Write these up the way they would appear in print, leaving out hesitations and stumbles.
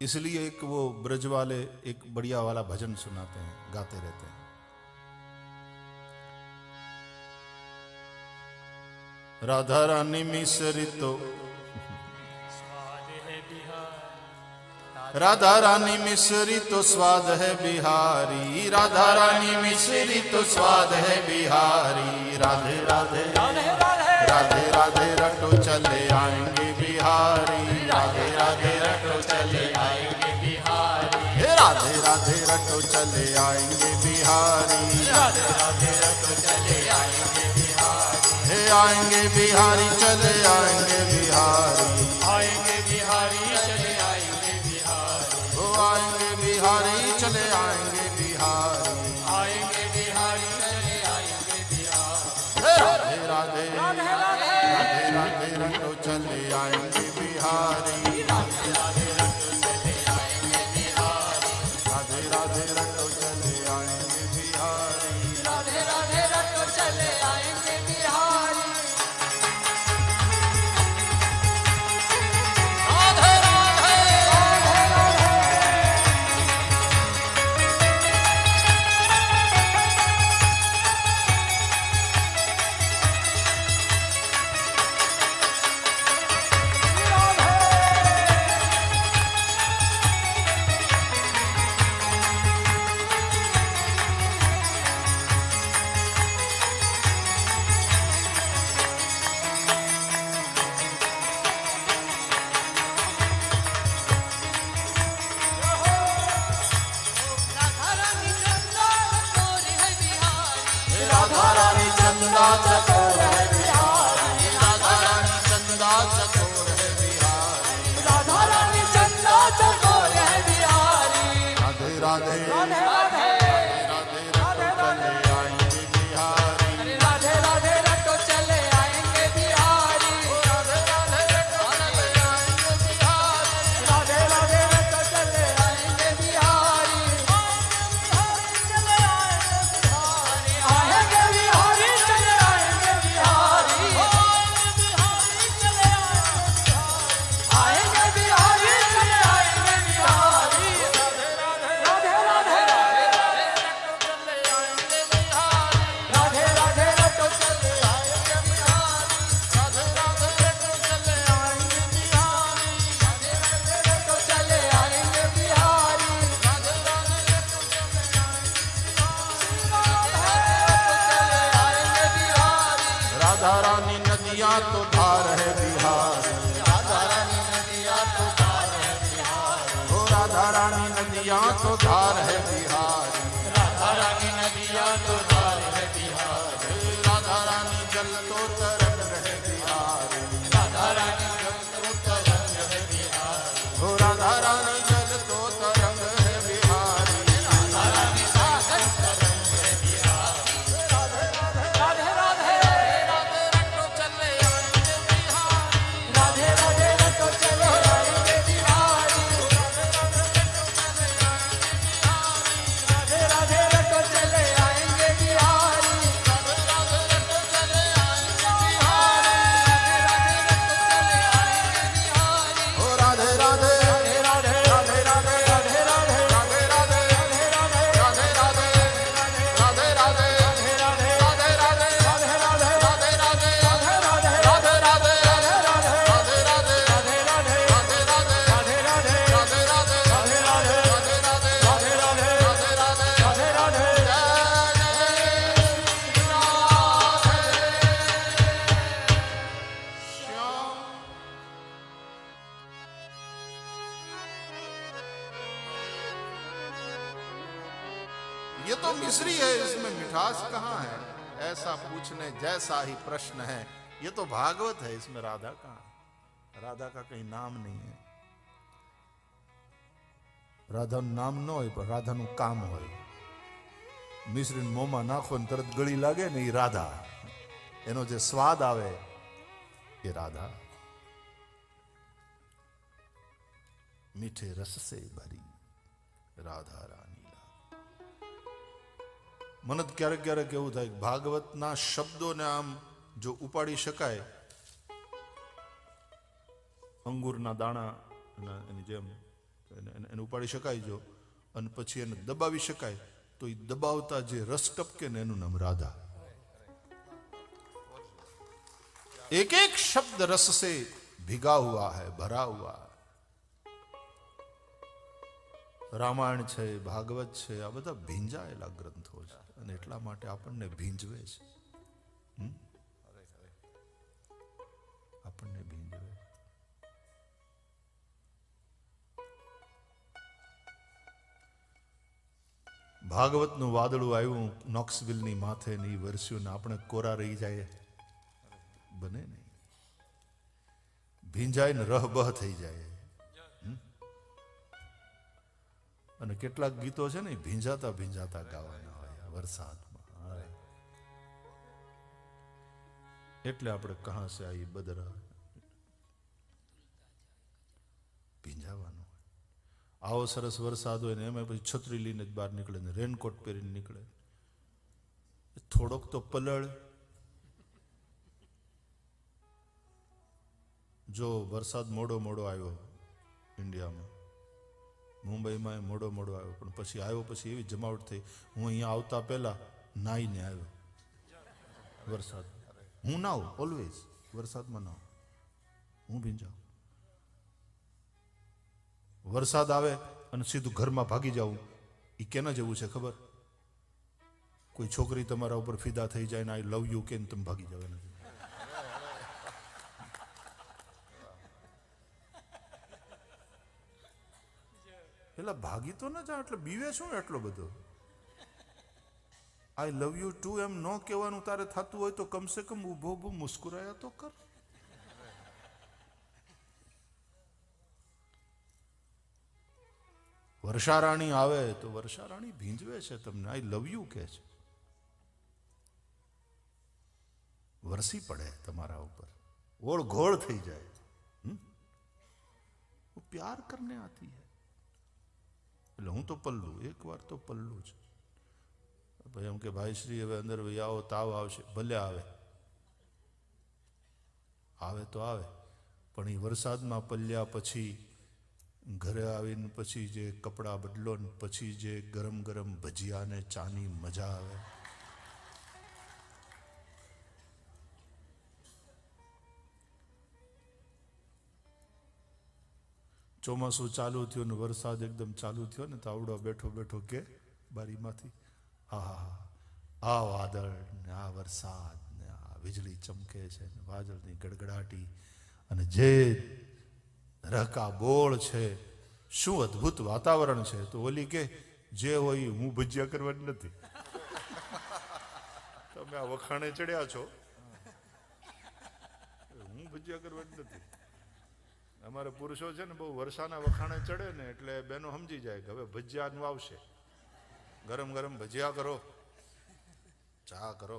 इसलिए एक वो ब्रज वाले एक बढ़िया वाला भजन सुनाते हैं, गाते रहते हैं। राधा रानी मिसरी तो राधा रानी मिसरी तो स्वाद है बिहारी, राधा रानी मिसरी तो स्वाद है बिहारी। राधे राधे राधे राधे रटो चले आएंगे बिहारी, राधे राधे रटो चले आएंगे बिहारी। राधे राधे रटो चले आएंगे बिहारी, राधे राधे रटो चले आएंगे बिहारी। हे आएंगे बिहारी चले आएंगे बिहारी, आएंगे बिहारी चले आएंगे बिहारी। वो आएंगे बिहारी चले आएंगे बिहारी, आएंगे बिहारी चले आएंगे बिहारी। राधे राधे राधे राधे रटो चले आएंगे बिहारी, राधे राधे रटो चले आएंगे बिहारी। राधे राधे रटो चले आएंगे बिहारी, राधे राधे रटो चले आएंगे बिहारी। राधे राधे राधा रानी चंदा चकोर है बिहारी, राधा रानी चंदा चकोर है बिहारी, राधा रानी चंदा चकोर है बिहारी। राधे राधे राधे राधे राधे राधे रटो चले आएंगे बिहारी, राधे राधे रटो चले आएंगे बिहारी, राधे राधे रटो चले आएंगे बिहारी। आएंगे बिहारी चले आएंगे बिहारी, आएंगे बिहारी चले आएंगे बिहारी। राधे राधे राधे राधे रटो चले आएंगे बिहारी, राधे राधे रटो चले आएंगे बिहारी, राधे राधे रटो चले आएंगे बिहारी, राधे राधे रटो चले आएंगे बिहारी। राधा रानी नदियाँ तो धार है बिहारी, राधा रानी नदियाँ तो धार है बिहारी। ओ राधा रानी नदियाँ तो धार है बिहारी, राधा रानी नदियाँ तो धार है बिहारी। राधा रानी जल तो तरंग है बिहारी, राधा रानी जल तो तरंग है बिहारी। ओ राधा रानी जल तो तरंग है बिहारी, राधा रानी सागर तरंग है बिहारी। राधे राधे राधे रटो चले आएंगे बिहारी, राधे राधे रटो चले आएंगे बिहारी, राधे राधे रटो चले आएंगे बिहारी, राधे राधे रटो चले आएंगे बिहारी, राधे राधे रटो चले आएंगे बिहारी। ओ राधे राधे राधे राधे राधे राधे राधे राधे राधे राधे राधे राधे राधे राधे राधे राधे राधे ये तो मिश्री है, इसमें मिठास कहाँ है? ऐसा पूछने जैसा ही प्रश्न है। ये तो भागवत है, इसमें राधा कहाँ है? राधा का कहीं नाम नहीं है। राधा नाम न હોય પણ રાધાનું કામ હોય। મિશ્રી મોંમાં નાખો ને તરત ગળી લાગે ને, એ રાધા। એનો જે સ્વાદ આવે એ રાધા। મીઠે રસ से भरी राधा रानी। મને ક્યારેક ક્યારેક એવું થાય કે ભાગવતના શબ્દોને આમ જો ઉપાડી શકાય અંગૂરના દાણા એની જેમ એને ઉપાડી શકાય જો, અને પછી એને દબાવી શકાય તો એ દબાવતા જે રસ ટપકે ને એનું નામ રાધા. एक एक शब्द रस से भिगा हुआ है, भरा हुआ है. રામાયણ છે, ભાગવત છે, આ બધા ભીંજાયેલા ગ્રંથો છે અને એટલા માટે આપણને ભીંજવે છે. આપણને ભીંજવે. ભાગવતનું વાદળું આવ્યું નોક્સવિલની માથે ને વરસ્યું ને આપણે કોરા રહી જાય, બને નહીં. ભીંજાય ને રહબહ થઈ જાય. અને કેટલાક ગીતો છે ને ભીંજાતા ભીંજાતા ગાવાના હોય વરસાદમાં. એટલે આપણે કહા સે આઈ બદરા, ભીંજાવાનું હોય. આવો સરસ વરસાદ હોય ને એમાં પછી છત્રી લઈને જ બહાર નીકળે ને રેનકોટ પહેરીને નીકળે. થોડોક તો પલળ. જો વરસાદ મોડો મોડો આવ્યો ઇન્ડિયામાં, મુંબઈમાં મોડો મોડો આવ્યો, પણ પછી આવ્યો પછી એવી જમાવટ થઈ, હું અહીંયા આવતા પહેલા નાહીને આવ્યો વરસાદ. હું નાઉં ઓલવેઝ, વરસાદમાં નાઉં, હું ભીંજાઉં. વરસાદ આવે અને સીધું ઘરમાં ભાગી જાઉં, એ કેના જેવું છે ખબર? કોઈ છોકરી તમારા ઉપર ફિદા થઈ જાય ને આઈ લવ યુ કે તમે ભાગી જાવ એના. એટલે ભાગી તો ના જા, એટલે બીવે શું એટલો બધો? આઈ લવ યુ ટુ એમ ન કહેવાનું તારે થતું હોય તો કમસે કમ ઊભો ઊભો મુસ્કુરાયા તો કર. વર્ષારાણી આવે તો વર્ષારાણી ભીંજવે છે તમને, આઈ લવ યુ કહે છે. વરસી પડે તમારા ઉપર, ઓળ ઘોળ થઈ જાય. वो प्यार करने आती है. એટલે હું તો પલ્લું, એક વાર તો પલ્લું જ. ભાઈ એમ કે ભાઈ શ્રી હવે અંદર ભાઈ આવો, તાવ આવશે, ભલે આવે, આવે તો આવે, પણ એ વરસાદમાં પલ્યા પછી ઘરે આવીને પછી જે કપડાં બદલો ને પછી જે ગરમ ગરમ ભજીયા ને ચાની મજા આવે. ચોમાસું ચાલુ થયું ને વરસાદ એકદમ ચાલુ થયો ને તો આવડો બેઠો બેઠો કે બારીમાંથી, આહા, આ વાદળ ને આ વરસાદ ને આ વીજળી ચમકે છે ને વાદળની ગડગડાટી અને જે રહકા બોળ છે, શું અદ્ભુત વાતાવરણ છે. તો ઓલી કે જે હોય હું ભજીયા કરવાની નથી. તમે આ વખાણે ચડ્યા છો, હું ભજીયા કરવાની નથી. અમારા પુરુષો છે ને બહુ વર્ષાના વખાણે ચડે ને એટલે બેનો સમજી જાય કે હવે ભજીયાનું આવશે. ગરમ ગરમ ભજીયા કરો, ચા કરો.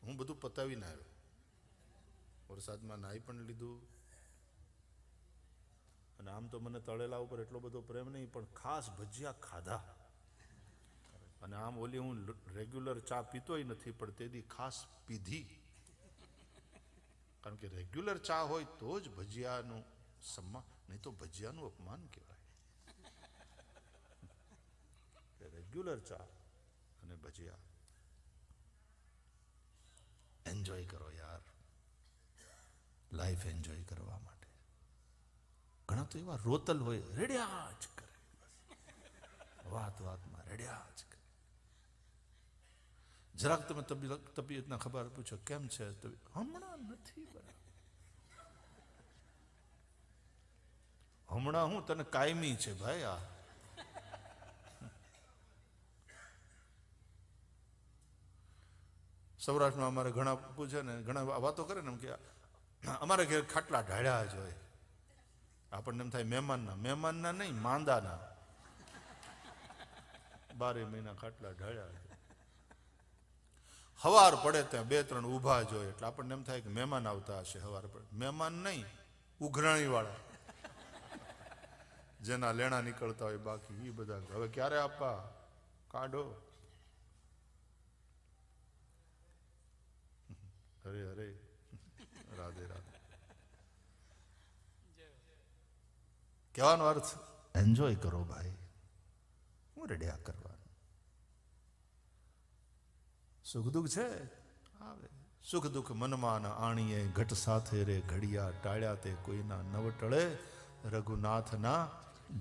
હું બધું પતાવીને આવ્યો, વરસાદમાં નાહી પણ લીધું. અને આમ તો મને તળેલા ઉપર એટલો બધો પ્રેમ નહીં, પણ ખાસ ભજીયા ખાધા. અને આમ ઓલી હું રેગ્યુલર ચા પીતોય નથી, પણ તેથી ખાસ પીધી. કારણ કે રેગ્યુલર ચા હોય તો જ ભજીયાનું સન્માન, નહીં તો ભજીયાનું અપમાન કહેવાય. રેગ્યુલર ચા અને ભજીયા એન્જોય કરો યાર, લાઈફ એન્જોય કરવા માટે. ઘણા તો એવા રોતલ હોય, રેડ્યા જ કરે, વાત વાતમાં રેડ્યા જ કરે. જરાક તમે તબિયતના ખબર પૂછો કેમ છે, હમણાં નથી બરાબર. હમણાં હું તને કાયમી છે ભાઈ. આ સૌરાષ્ટ્રમાં અમારે ઘણા પૂછે ને, ઘણા વાતો કરે ને એમ કે અમારે ઘેર ખાટલા ઢાળ્યા જ હોય. આપણને એમ થાય મહેમાનના નહીં, માંદાના. 12 મહિના ખાટલા ઢાળ્યા. હવાર પડે ત્યાં 2-3 ઊભા જ હોય એટલે આપણને એમ થાય કે મહેમાન આવતા હશે. હવાર પડે મહેમાન નહીં, ઉઘરાણી વાળા, જેના લેણા નીકળતા હોય બાકી એ બધા હવે ક્યારે આપવા, કાઢો. હરે હરે, રાધે રાધે. કહેવાનો અર્થ એન્જોય કરો ભાઈ, હું રેડ્યા કરવાનું. સુખ દુઃખ છે આવે, સુખ દુઃખ મનમાં ન આણીએ, ઘટ સાથે રે ઘડિયા, ટાળ્યા તે કોઈના નવ ટળે, રઘુનાથના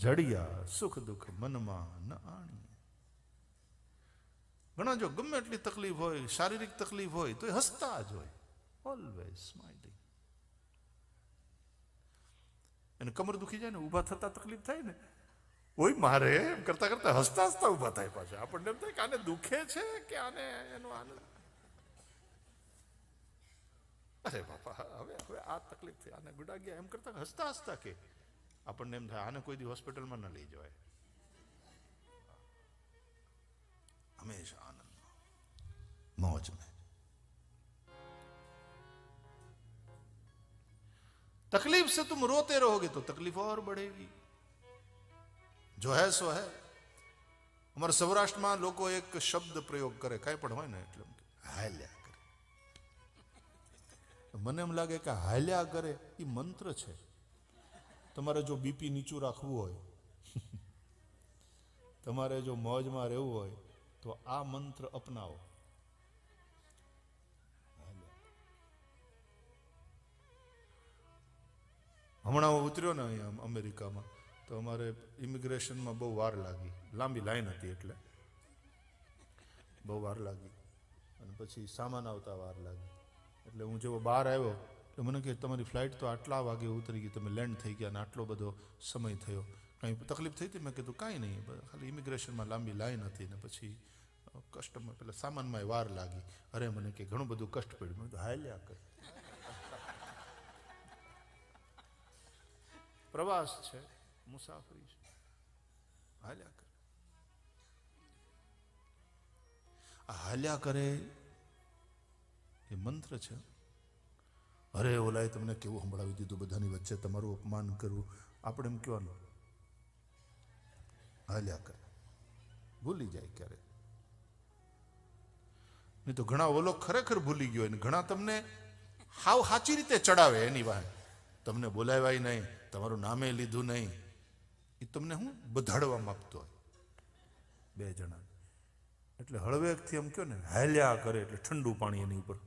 જડિયા. સુખ દુઃખ મનમાં ન આણીએ. ઘણા જો ગમે એટલી તકલીફ હોય, શારીરિક તકલીફ હોય, તો એ હસતા જ હોય, ઓલવેઝ સ્માઇલિંગ. એને કમર દુખી જાય ને, ઊભા થતા તકલીફ થાય ને, ઓય મારે એમ કરતા કરતા હસતા હસતા ઊભા થાય પાછા. આપણને એમ થાય કે આને દુખે છે કે આને એનો આનંદ. અરે બાપા, હવે હવે આ તકલીફ થઈ, આને ગુડા ગયા, એમ કરતા હસતા હસતા કે આપણને એમ થાય આને કોઈ દી હોસ્પિટલમાં ન લઈ જવાય. हमेशा आनंद मौज में. तकलीफ से तुम रोते रहोगे तो तकलीफ और बढ़ेगी. जो है सो है. हमारे सौराष्ट्र में लोग एक शब्द प्रयोग करे, कई पण होय ने એટલે હાલ્યા કરે. મને એમ લાગે કે હાલ્યા કરે એ મંત્ર છે. તમારે જો બીપી નીચું રાખવું હોય, તમારે જો મોજમાં રહેવું હોય, તો આ મંત્ર અપનાવો. હમણાં હું ઉતર્યો ને અહીંયા અમેરિકામાં, તો અમારે ઇમિગ્રેશનમાં બહુ વાર લાગી, લાંબી લાઈન હતી એટલે બહુ વાર લાગી, અને પછી સામાન આવતા વાર લાગી. એટલે હું જેવો બહાર આવ્યો એટલે મને કહે તમારી ફ્લાઇટ તો આટલા વાગે ઉતરી ગઈ, તમે લેન્ડ થઈ ગયા, અને આટલો બધો સમય થયો, કંઈ તકલીફ થઈ હતી? મેં કીધું કાંઈ નહીં, ખાલી ઇમિગ્રેશનમાં લાંબી લાઈન હતી ને પછી કસ્ટમર પેલા સામાનમાં વાર લાગી. અરે મને કે ઘણું બધું કષ્ટ પડ્યું. મેં કીધું હાલ્યા કર, પ્રવાસ છે, મુસાફરી છે, હાલ્યા કરે. આ હાલ્યા કરે એ મંત્ર છે. અરે ઓલાએ તમને કેવું સંભળાવી દીધું, બધાની વચ્ચે તમારું અપમાન કરવું, આપણે એમ કહેવાનું હાલ્યા કરે, ભૂલી જાય ક્યારે. નહીં તો ઘણા ઓલો ખરેખર ભૂલી ગયો, ઘણા તમને હાવ સાચી રીતે ચડાવે એની વાત. તમને બોલાવ્યા નહીં, તમારું નામે લીધું નહીં, એ તમને હું બધાડવા માંગતો હોય બે જણા. એટલે હળવેકથી એમ કહો ને હાલ્યા કરે એટલે ઠંડુ પાણી એની ઉપર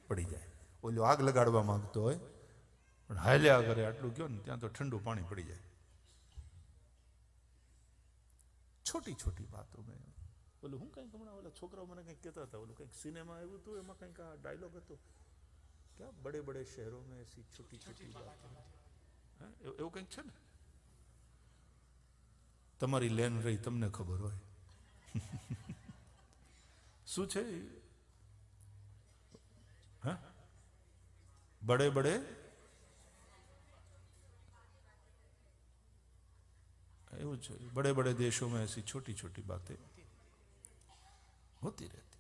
પડી જાય. ઓલો આગ લગાડવા માંગતો હોય પણ હાલ્યા કરે આટલું કહો ને ત્યાં તો ઠંડુ પાણી પડી જાય. છોટી છોટી વાતો મેં ઓલું હું કંઈક હમણાં ઓલા છોકરાઓ મને કંઈક કહેતા હતા, ઓલું કંઈક સિનેમા આવ્યું હતું, એમાં કંઈક આ ડાયલોગ હતો, ક્યાં બડે બડે શહેરો મેં એસી છોટી છોટી વાતો, એવું કંઈક છે ને. તમારી લેન રહી તમને ખબર હોય શું છે. હા, બડે બડે એવું છે, बड़े बड़े देशों में ऐसी छोटी छोटी बातें होती रहती.